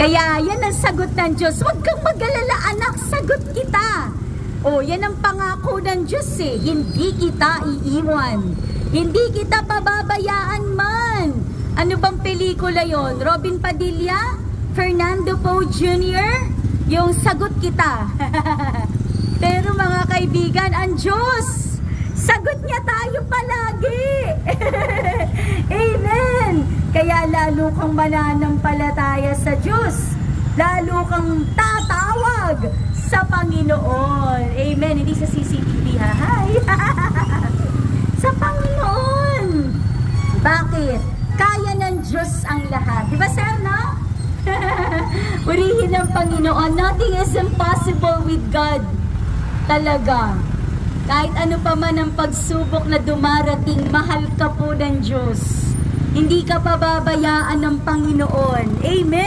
Kaya yan ang sagot ng Diyos. Huwag kang mag-alala anak, sagot kita. O, yan ang pangako ng Diyos eh. Hindi kita iiwan. Hindi kita pababayaan man. Ano bang pelikula yon? Robin Padilla? Fernando Poe Jr.? Yung sagot kita. Pero mga kaibigan, ang Diyos, sagot niya tayo palagi. Amen. Kaya lalo kang mananampalataya sa Diyos. Lalo kang tatawag sa Panginoon. Amen. Hindi sa CCTV, ha? Hi. Sa Panginoon. Bakit? Kaya ng Diyos ang lahat. Di ba, sir, no? Purihin ang Panginoon. Nothing is impossible with God. Talaga. Kahit ano pa man ang pagsubok na dumarating, mahal ka po ng Diyos. Hindi ka pababayaan ng Panginoon. Amen.